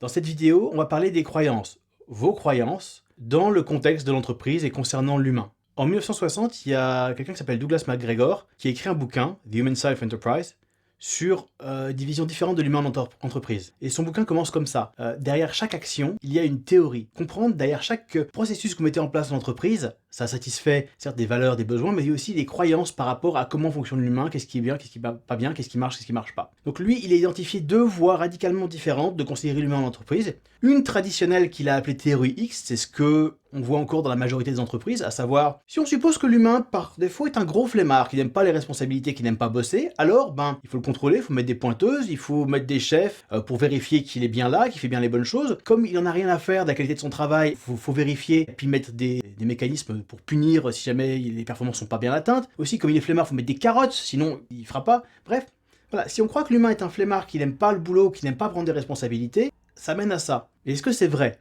Dans cette vidéo, on va parler des croyances, vos croyances, dans le contexte de l'entreprise et concernant l'humain. En 1960, il y a quelqu'un qui s'appelle Douglas McGregor qui a écrit un bouquin, The Human Side of Enterprise, sur des visions différentes de l'humain en entreprise. Et son bouquin commence comme ça. Derrière chaque action, il y a une théorie. Comprendre derrière chaque processus que vous mettez en place dans l'entreprise, ça satisfait certes des valeurs, des besoins, mais il y a aussi des croyances par rapport à comment fonctionne l'humain, qu'est-ce qui est bien, qu'est-ce qui va pas bien, qu'est-ce qui marche pas. Donc lui, il a identifié deux voies radicalement différentes de considérer l'humain en entreprise. Une traditionnelle qu'il a appelée théorie X, c'est ce que on voit encore dans la majorité des entreprises, à savoir, si on suppose que l'humain, par défaut, est un gros flemmard, qui n'aime pas les responsabilités, qui n'aime pas bosser, alors, il faut le contrôler, il faut mettre des pointeuses, il faut mettre des chefs pour vérifier qu'il est bien là, qu'il fait bien les bonnes choses. Comme il en a rien à faire de la qualité de son travail, faut vérifier, et puis mettre des mécanismes pour punir si jamais les performances sont pas bien atteintes. Aussi, comme il est flemmard, il faut mettre des carottes, sinon il fera pas. Bref, voilà, si on croit que l'humain est un flemmard, qui n'aime pas le boulot, qui n'aime pas prendre des responsabilités, ça mène à ça. Et est-ce que c'est vrai?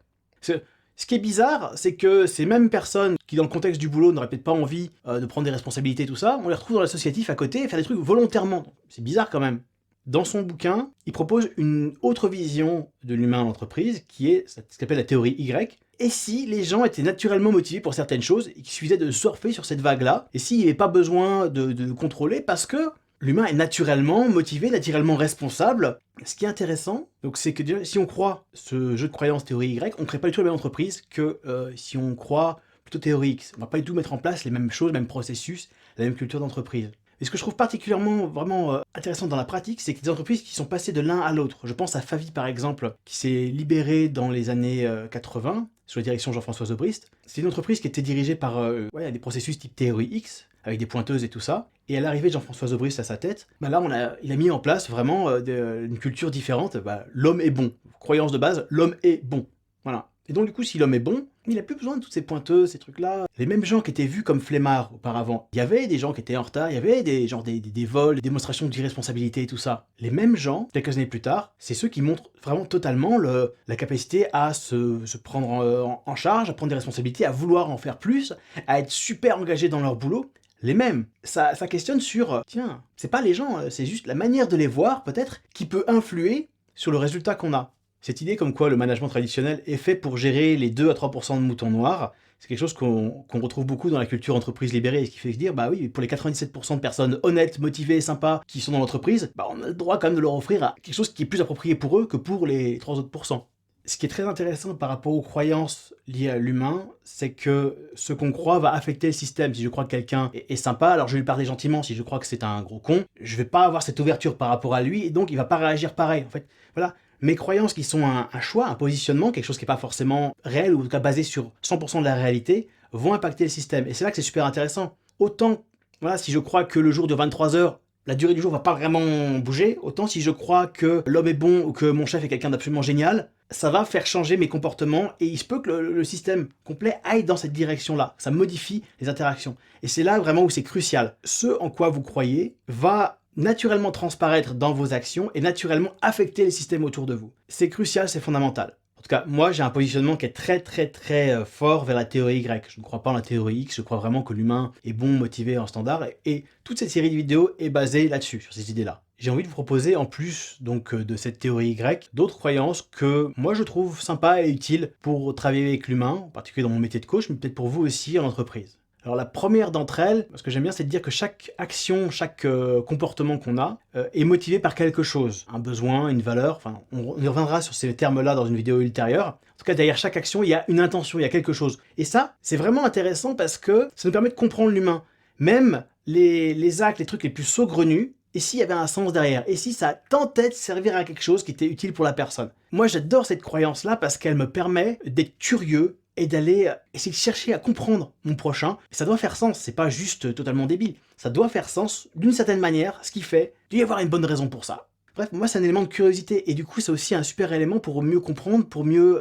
Ce qui est bizarre, c'est que ces mêmes personnes qui, dans le contexte du boulot, n'auraient peut-être pas envie de prendre des responsabilités, tout ça, on les retrouve dans l'associatif à côté et faire des trucs volontairement. C'est bizarre quand même. Dans son bouquin, il propose une autre vision de l'humain en entreprise, qui est ce qu'on appelle la théorie Y. Et si les gens étaient naturellement motivés pour certaines choses, et qu'il suffisait de surfer sur cette vague-là, et s'il n'y avait pas besoin de contrôler, parce que l'humain est naturellement motivé, naturellement responsable. Ce qui est intéressant, c'est que déjà, si on croit ce jeu de croyances théorie Y, on ne crée pas du tout la même entreprise que si on croit plutôt théorie X. On ne va pas du tout mettre en place les mêmes choses, les mêmes processus, la même culture d'entreprise. Et ce que je trouve particulièrement vraiment intéressant dans la pratique, c'est que des entreprises qui sont passées de l'un à l'autre. Je pense à Favi par exemple, qui s'est libérée dans les années 80, sous la direction de Jean-François Zobrist. C'est une entreprise qui était dirigée par des processus type théorie X, avec des pointeuses et tout ça. Et à l'arrivée de Jean-François Zobrist à sa tête, là il a mis en place vraiment une culture différente. L'homme est bon. Croyance de base, l'homme est bon. Voilà. Et donc du coup, si l'homme est bon, il n'a plus besoin de toutes ces pointeuses, ces trucs-là. Les mêmes gens qui étaient vus comme flemmards auparavant, il y avait des gens qui étaient en retard, il y avait des vols, des démonstrations d'irresponsabilité et tout ça. Les mêmes gens, quelques années plus tard, c'est ceux qui montrent vraiment totalement la capacité à se prendre en charge, à prendre des responsabilités, à vouloir en faire plus, à être super engagés dans leur boulot. Les mêmes. Ça questionne sur, tiens, c'est pas les gens, c'est juste la manière de les voir, peut-être, qui peut influer sur le résultat qu'on a. Cette idée comme quoi le management traditionnel est fait pour gérer les 2 à 3% de moutons noirs, c'est quelque chose qu'on retrouve beaucoup dans la culture entreprise libérée, ce qui fait se dire, oui, pour les 97% de personnes honnêtes, motivées, sympas, qui sont dans l'entreprise, on a le droit quand même de leur offrir quelque chose qui est plus approprié pour eux que pour les 3 autres pourcents. Ce qui est très intéressant par rapport aux croyances liées à l'humain, c'est que ce qu'on croit va affecter le système. Si je crois que quelqu'un est sympa, alors je vais lui parler gentiment. Si je crois que c'est un gros con, je vais pas avoir cette ouverture par rapport à lui, et donc il va pas réagir pareil. En fait, voilà. Mes croyances qui sont un choix, un positionnement, quelque chose qui n'est pas forcément réel, ou en tout cas basé sur 100% de la réalité, vont impacter le système. Et c'est là que c'est super intéressant. Autant, voilà, si je crois que le jour dure 23 heures, la durée du jour va pas vraiment bouger, autant si je crois que l'homme est bon ou que mon chef est quelqu'un d'absolument génial, ça va faire changer mes comportements et il se peut que le système complet aille dans cette direction-là. Ça modifie les interactions. Et c'est là vraiment où c'est crucial. Ce en quoi vous croyez va naturellement transparaître dans vos actions et naturellement affecter les systèmes autour de vous. C'est crucial, c'est fondamental. En tout cas, moi j'ai un positionnement qui est très fort vers la théorie Y. Je ne crois pas en la théorie X, je crois vraiment que l'humain est bon, motivé, en standard, et toute cette série de vidéos est basée là-dessus, sur ces idées-là. J'ai envie de vous proposer, en plus donc de cette théorie Y, d'autres croyances que moi je trouve sympas et utiles pour travailler avec l'humain, en particulier dans mon métier de coach, mais peut-être pour vous aussi en entreprise. Alors la première d'entre elles, ce que j'aime bien, c'est de dire que chaque action, chaque comportement qu'on a est motivé par quelque chose. Un besoin, une valeur, enfin on y reviendra sur ces termes-là dans une vidéo ultérieure. En tout cas, derrière chaque action, il y a une intention, il y a quelque chose. Et ça, c'est vraiment intéressant parce que ça nous permet de comprendre l'humain. Même les actes, les trucs les plus saugrenus, et s'il y avait un sens derrière, et si ça tentait de servir à quelque chose qui était utile pour la personne. Moi j'adore cette croyance-là parce qu'elle me permet d'être curieux, et d'aller essayer de chercher à comprendre mon prochain. Et ça doit faire sens, c'est pas juste totalement débile. Ça doit faire sens d'une certaine manière, ce qui fait qu'il doit y avoir une bonne raison pour ça. Bref, moi c'est un élément de curiosité, et du coup c'est aussi un super élément pour mieux comprendre, pour mieux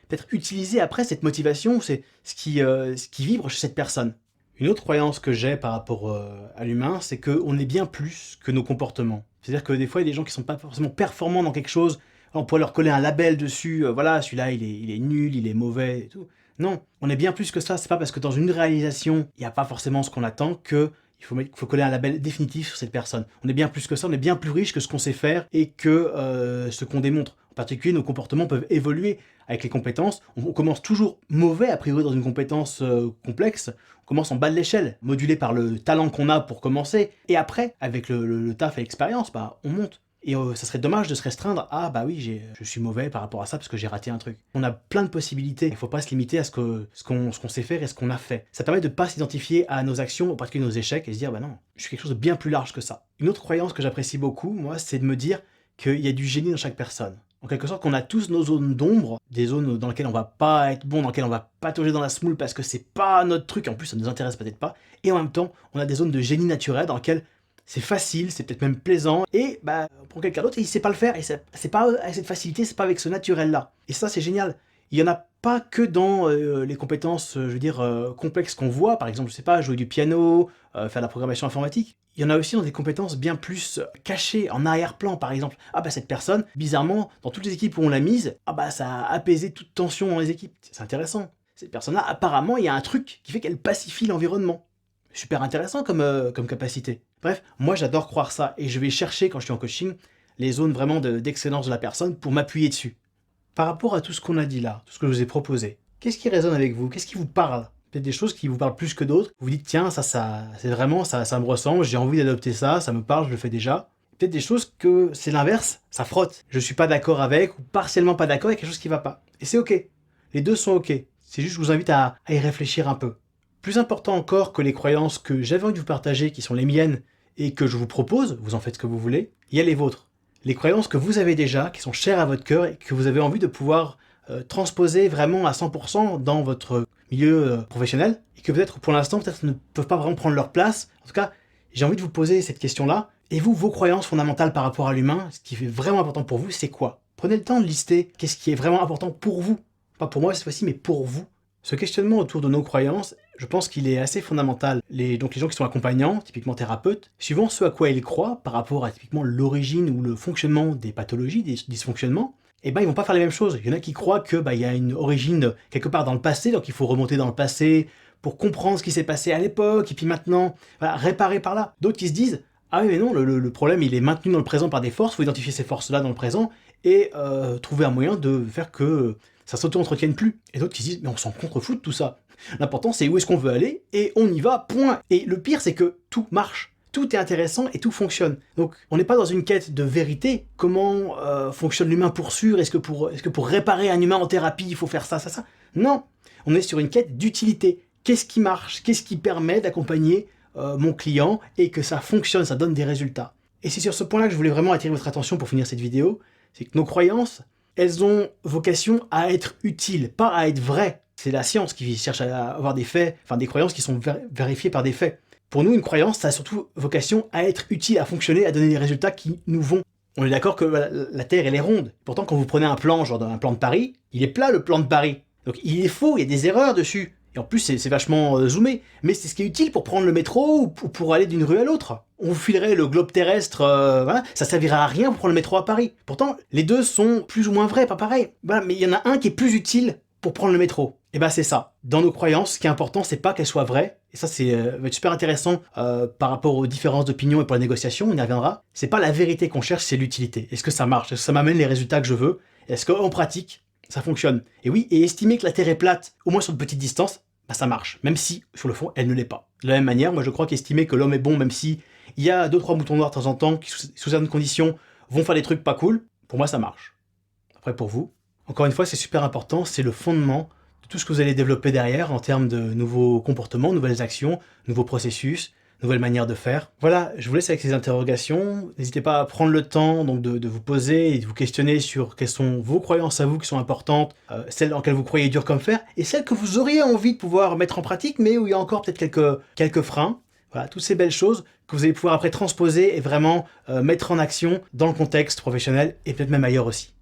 peut-être utiliser après cette motivation, c'est ce qui vibre chez cette personne. Une autre croyance que j'ai par rapport à l'humain, c'est qu'on est bien plus que nos comportements. C'est-à-dire que des fois il y a des gens qui sont pas forcément performants dans quelque chose, on pourrait leur coller un label dessus, voilà, celui-là il est nul, il est mauvais et tout. Non, on est bien plus que ça, c'est pas parce que dans une réalisation, il n'y a pas forcément ce qu'on attend qu'il faut coller un label définitif sur cette personne. On est bien plus que ça, on est bien plus riche que ce qu'on sait faire et que ce qu'on démontre. En particulier, nos comportements peuvent évoluer avec les compétences. On commence toujours mauvais, a priori, dans une compétence complexe. On commence en bas de l'échelle, modulé par le talent qu'on a pour commencer. Et après, avec le taf et l'expérience, bah, on monte. Et ça serait dommage de se restreindre à « bah oui, je suis mauvais par rapport à ça parce que j'ai raté un truc ». On a plein de possibilités, il ne faut pas se limiter à ce qu'on sait faire et ce qu'on a fait. Ça permet de ne pas s'identifier à nos actions, en particulier nos échecs, et se dire « bah non, je suis quelque chose de bien plus large que ça ». Une autre croyance que j'apprécie beaucoup, moi, c'est de me dire qu'il y a du génie dans chaque personne. En quelque sorte, qu'on a tous nos zones d'ombre, des zones dans lesquelles on va pas être bon, dans lesquelles on va patauger dans la semoule parce que c'est pas notre truc, en plus ça nous intéresse peut-être pas, et en même temps, on a des zones de génie naturel dans lesquelles c'est facile, c'est peut-être même plaisant, et bah, pour quelqu'un d'autre, il sait pas le faire, et c'est pas avec cette facilité, c'est pas avec ce naturel-là. Et ça, c'est génial. Il y en a pas que dans les compétences, je veux dire, complexes qu'on voit, par exemple, je sais pas, jouer du piano, faire de la programmation informatique. Il y en a aussi dans des compétences bien plus cachées, en arrière-plan, par exemple. Ah bah cette personne, bizarrement, dans toutes les équipes où on l'a mise, ah bah ça a apaisé toute tension dans les équipes. C'est intéressant. Cette personne-là, apparemment, il y a un truc qui fait qu'elle pacifie l'environnement. Super intéressant comme capacité. Bref, moi j'adore croire ça et je vais chercher quand je suis en coaching les zones vraiment d'excellence de la personne pour m'appuyer dessus. Par rapport à tout ce qu'on a dit là, tout ce que je vous ai proposé, qu'est-ce qui résonne avec vous? Qu'est-ce qui vous parle? Peut-être des choses qui vous parlent plus que d'autres. Vous vous dites tiens, c'est vraiment, ça me ressemble, j'ai envie d'adopter ça me parle, je le fais déjà. Peut-être des choses que c'est l'inverse, ça frotte. Je suis pas d'accord avec ou partiellement pas d'accord avec quelque chose qui va pas. Et c'est ok. Les deux sont ok. C'est juste que je vous invite à y réfléchir un peu. Plus important encore que les croyances que j'avais envie de vous partager, qui sont les miennes, et que je vous propose, vous en faites ce que vous voulez, il y a les vôtres. Les croyances que vous avez déjà, qui sont chères à votre cœur, et que vous avez envie de pouvoir transposer vraiment à 100% dans votre milieu professionnel, et que peut-être pour l'instant, peut-être ne peuvent pas vraiment prendre leur place. En tout cas, j'ai envie de vous poser cette question-là. Et vous, vos croyances fondamentales par rapport à l'humain, ce qui est vraiment important pour vous, c'est quoi? Prenez le temps de lister qu'est-ce qui est vraiment important pour vous. Pas pour moi cette fois-ci, mais pour vous. Ce questionnement autour de nos croyances, je pense qu'il est assez fondamental. Donc les gens qui sont accompagnants, typiquement thérapeutes, suivant ce à quoi ils croient par rapport à typiquement l'origine ou le fonctionnement des pathologies, des dysfonctionnements, eh ben ils vont pas faire les mêmes choses. Il y en a qui croient que il y a une origine quelque part dans le passé, donc il faut remonter dans le passé pour comprendre ce qui s'est passé à l'époque, et puis maintenant, voilà, réparer par là. D'autres qui se disent ah oui mais non, le problème il est maintenu dans le présent par des forces, il faut identifier ces forces-là dans le présent, et trouver un moyen de faire que ça s'auto-entretienne plus. Et d'autres qui se disent, mais on s'en contrefout de tout ça. L'important, c'est où est-ce qu'on veut aller, et on y va, point. Et le pire, c'est que tout marche. Tout est intéressant et tout fonctionne. Donc, on n'est pas dans une quête de vérité. Comment fonctionne l'humain pour sûr? Est-ce que pour réparer un humain en thérapie, il faut faire ça? Non. On est sur une quête d'utilité. Qu'est-ce qui marche? Qu'est-ce qui permet d'accompagner mon client et que ça fonctionne, ça donne des résultats? Et c'est sur ce point-là que je voulais vraiment attirer votre attention pour finir cette vidéo. C'est que nos croyances, elles ont vocation à être utiles, pas à être vraies. C'est la science qui cherche à avoir des faits, enfin des croyances qui sont vérifiées par des faits. Pour nous, une croyance, ça a surtout vocation à être utile, à fonctionner, à donner des résultats qui nous vont. On est d'accord que la Terre, elle est ronde. Pourtant, quand vous prenez un plan, genre un plan de Paris, il est plat le plan de Paris. Donc il est faux, il y a des erreurs dessus. Et en plus, c'est vachement zoomé. Mais c'est ce qui est utile pour prendre le métro ou pour aller d'une rue à l'autre. On vous filerait le globe terrestre, voilà, ça servirait à rien pour prendre le métro à Paris. Pourtant, les deux sont plus ou moins vrais, pas pareil. Voilà, mais il y en a un qui est plus utile pour prendre le métro. Et ben c'est ça. Dans nos croyances, ce qui est important, c'est pas qu'elles soient vraies. Et ça, va être super intéressant par rapport aux différences d'opinion et pour la négociation, on y reviendra. C'est pas la vérité qu'on cherche, c'est l'utilité. Est-ce que ça marche? Est-ce que ça m'amène les résultats que je veux? Est-ce qu'en pratique, ça fonctionne? Et oui, et estimer que la Terre est plate, au moins sur une petite distance, bah ça marche, même si, sur le fond, elle ne l'est pas. De la même manière, moi je crois qu'estimer que l'homme est bon, même si il y a 2-3 moutons noirs de temps en temps, qui sous certaines conditions vont faire des trucs pas cool, pour moi ça marche. Après pour vous, encore une fois c'est super important, c'est le fondement de tout ce que vous allez développer derrière en termes de nouveaux comportements, nouvelles actions, nouveaux processus, nouvelles manières de faire. Voilà, je vous laisse avec ces interrogations. N'hésitez pas à prendre le temps donc de vous poser et de vous questionner sur quelles sont vos croyances à vous qui sont importantes, celles en lesquelles vous croyez dur comme fer, et celles que vous auriez envie de pouvoir mettre en pratique, mais où il y a encore peut-être quelques freins. Voilà, toutes ces belles choses que vous allez pouvoir après transposer et vraiment mettre en action dans le contexte professionnel et peut-être même ailleurs aussi.